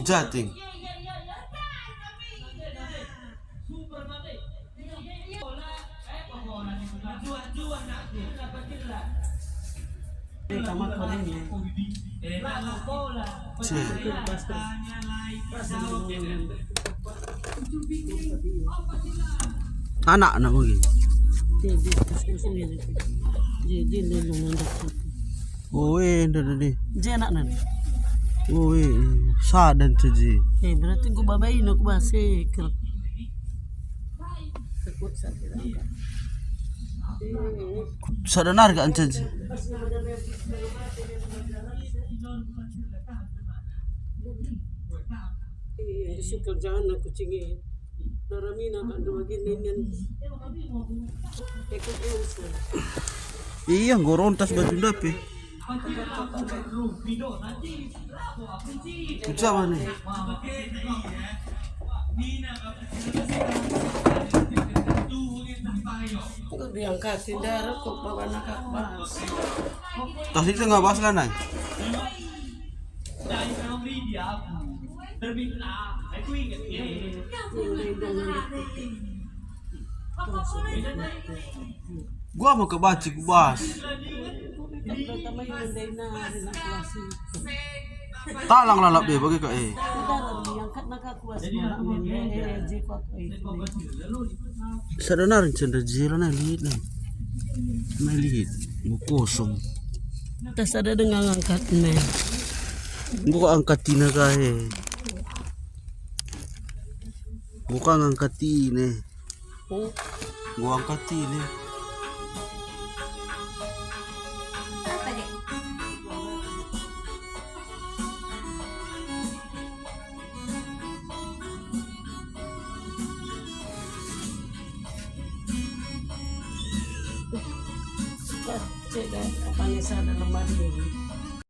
Jating. Tamat pa rin eh. Anak na mo gini. Jadi, jadi lulungan dapat. Dali. Jadi anak nan. Sadan to ji. Berarti gua babain aku bahasa kel. Takut sakit angka. Sadan harga anca ji. Isi kerjaan aku cingi. Naramina kan dua gini nen. Ikut Elsa. Iya, gorontas baju dapi. Bisa mana? Kok diangkatin darah kok bawa anak bahas. Tas itu nggak bahas kan, Gua mau ke baci ku bahas. Pertama yang dena relasi. Talang lalap deh bagi kak Diangkat nak aku asal jiko Sadanarin canda jira na lihat na. Maliit, mo kosong. Tas ada dengan angkat men. Buka angkatin na kahe. Buka angkatin eh. Gua angkatin eh. Cek dah apa ni sana lemari.